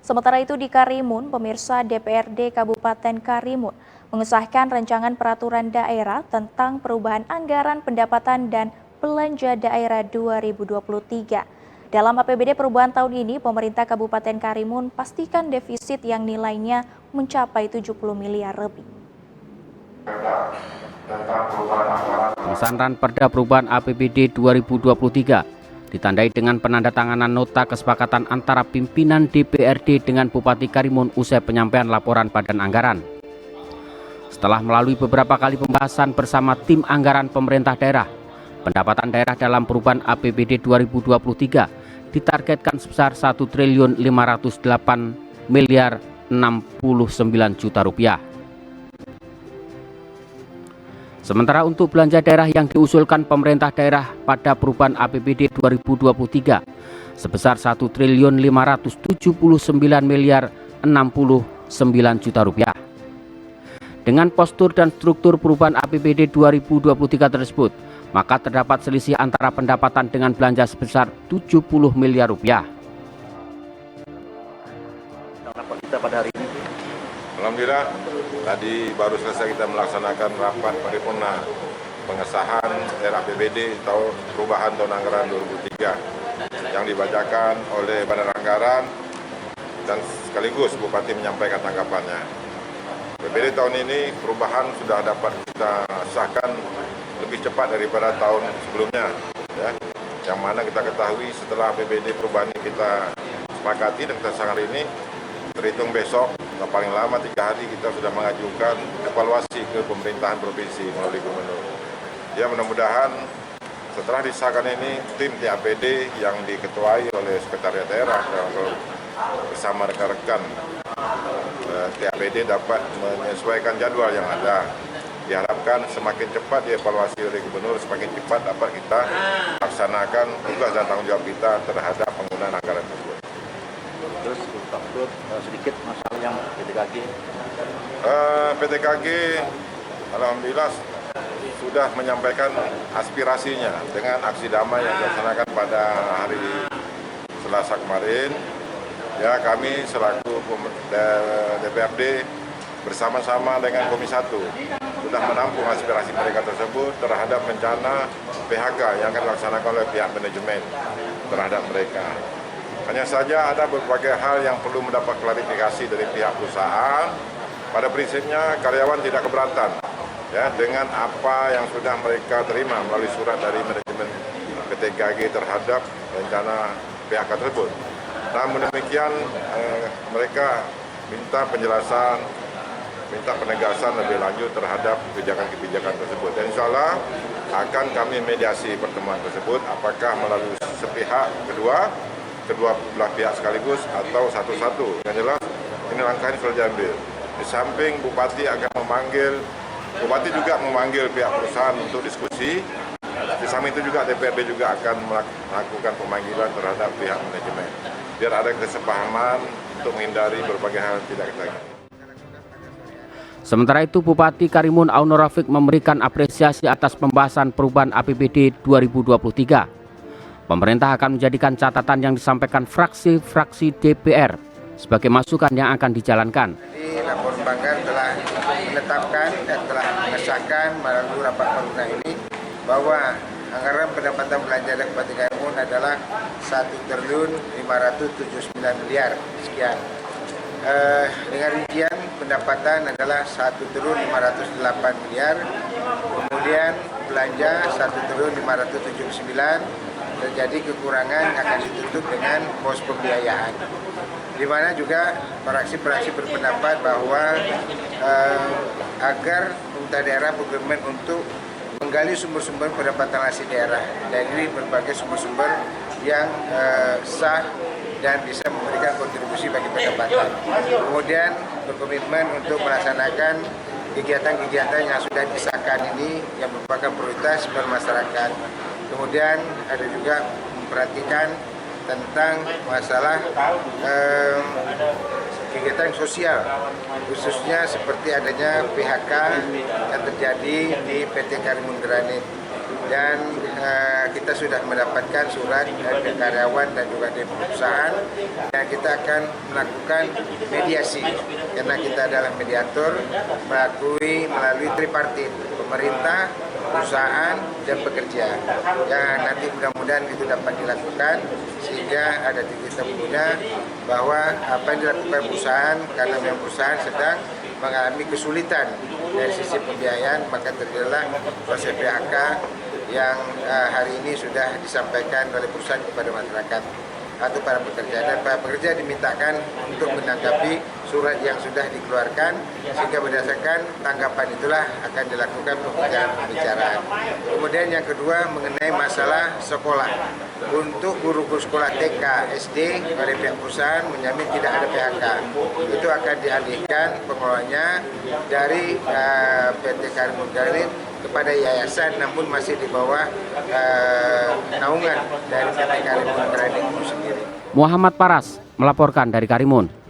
Sementara itu di Karimun, pemirsa DPRD Kabupaten Karimun mengesahkan rancangan peraturan daerah tentang perubahan anggaran pendapatan dan belanja daerah 2023. Dalam APBD perubahan tahun ini, pemerintah Kabupaten Karimun pastikan defisit yang nilainya mencapai 70 miliar lebih. Pengesahan Perda Perubahan APBD 2023 ditandai dengan penandatanganan nota kesepakatan antara pimpinan DPRD dengan Bupati Karimun usai penyampaian laporan badan anggaran. Setelah melalui beberapa kali pembahasan bersama tim anggaran pemerintah daerah, pendapatan daerah dalam perubahan APBD 2023 ditargetkan sebesar 1.508 miliar 69 juta rupiah. Sementara untuk belanja daerah yang diusulkan pemerintah daerah pada perubahan APBD 2023 sebesar 1.579 miliar 69 juta rupiah. Dengan postur dan struktur perubahan APBD 2023 tersebut, maka terdapat selisih antara pendapatan dengan belanja sebesar 70 miliar rupiah. Kita pada hari ini, alhamdulillah, tadi baru selesai kita melaksanakan rapat paripurna pengesahan RAPBD tahun perubahan tahun anggaran 2003 yang dibacakan oleh Badan Anggaran dan sekaligus Bupati menyampaikan tanggapannya. APBD tahun ini perubahan sudah dapat kita sahkan lebih cepat daripada tahun sebelumnya, ya. Yang mana kita ketahui setelah APBD perubahan ini kita sepakati dan kita sahkan hari ini, terhitung besok, paling lama 3 hari kita sudah mengajukan evaluasi ke pemerintahan provinsi melalui gubernur. Ya, mudah-mudahan setelah disahkan ini, tim TAPD yang diketuai oleh Sekretariat Daerah bersama rekan-rekan TAPD dapat menyesuaikan jadwal yang ada. Diharapkan semakin cepat dievaluasi oleh gubernur, semakin cepat dapat kita laksanakan tugas dan tanggung jawab kita terhadap penggunaan anggaran tersebut. terus Pak Bud, sedikit masalah yang PTKG. PTKG alhamdulillah sudah menyampaikan aspirasinya dengan aksi damai yang dilaksanakan pada hari Selasa kemarin. Ya, kami selaku DPRD bersama-sama dengan Komisi 1 sudah menampung aspirasi mereka tersebut terhadap rencana PHK yang akan dilaksanakan oleh pihak manajemen terhadap mereka. Hanya saja ada berbagai hal yang perlu mendapat klarifikasi dari pihak perusahaan. Pada prinsipnya karyawan tidak keberatan ya dengan apa yang sudah mereka terima melalui surat dari manajemen PTKG terhadap rencana PHK tersebut. Namun demikian mereka minta penjelasan, minta penegasan lebih lanjut terhadap kebijakan-kebijakan tersebut. Dan insya Allah akan kami mediasi pertemuan tersebut, apakah melalui sepihak kedua belah pihak sekaligus atau satu-satu. Yang jelas ini langkah ini sudah diambil. Di samping Bupati akan Bupati juga memanggil pihak perusahaan untuk diskusi. Di samping itu juga DPRD juga akan melakukan pemanggilan terhadap pihak manajemen. Biar ada kesepahaman untuk menghindari berbagai hal tidak kita inginkan. Sementara itu, Bupati Karimun Auno Rafiq memberikan apresiasi atas pembahasan perubahan APBD 2023. Pemerintah akan menjadikan catatan yang disampaikan fraksi-fraksi DPR sebagai masukan yang akan dijalankan. Di Lapor Banggar telah menetapkan dan telah mengesahkan melalui rapat paripurna ini bahwa anggaran pendapatan belanja daerah Kabupaten Karimun adalah 1.579 miliar sekian. Dengan rincian pendapatan adalah 1.508 miliar, kemudian belanja 1.579, terjadi kekurangan yang akan ditutup dengan pos pembiayaan. Di mana juga fraksi-fraksi berpendapat bahwa agar pemerintah daerah berkomitmen untuk menggali sumber-sumber pendapatan asli daerah dari berbagai sumber-sumber yang sah dan bisa memberikan kontribusi bagi pendapatan. Kemudian berkomitmen untuk melaksanakan kegiatan-kegiatan yang sudah disahkan ini yang merupakan prioritas bermasyarakat. Kemudian ada juga memperhatikan tentang masalah kegiatan sosial, khususnya seperti adanya PHK yang terjadi di PT Karimun Granit. dan kita sudah mendapatkan surat dari karyawan dan juga dari perusahaan, dan kita akan melakukan mediasi karena kita adalah mediator melalui tripartit, pemerintah, perusahaan, dan pekerja. Yang nanti mudah-mudahan itu dapat dilakukan sehingga ada titik temunya bahwa apa yang dilakukan perusahaan karena memang perusahaan sedang mengalami kesulitan dari sisi pembiayaan, maka terjadilah proses PHK yang hari ini sudah disampaikan oleh perusahaan kepada masyarakat atau para pekerja, dan para pekerja dimintakan untuk menanggapi surat yang sudah dikeluarkan, sehingga berdasarkan tanggapan itulah akan dilakukan pembicaraan. Kemudian yang kedua mengenai masalah sekolah. Untuk guru-guru sekolah TK, SD oleh pihak perusahaan menjamin tidak ada PHK. Itu akan dialihkan pengelolanya dari PT Karimun Garut kepada yayasan, namun masih di bawah naungan dari PT Karimun Garut itu sendiri. Muhammad Paras melaporkan dari Karimun.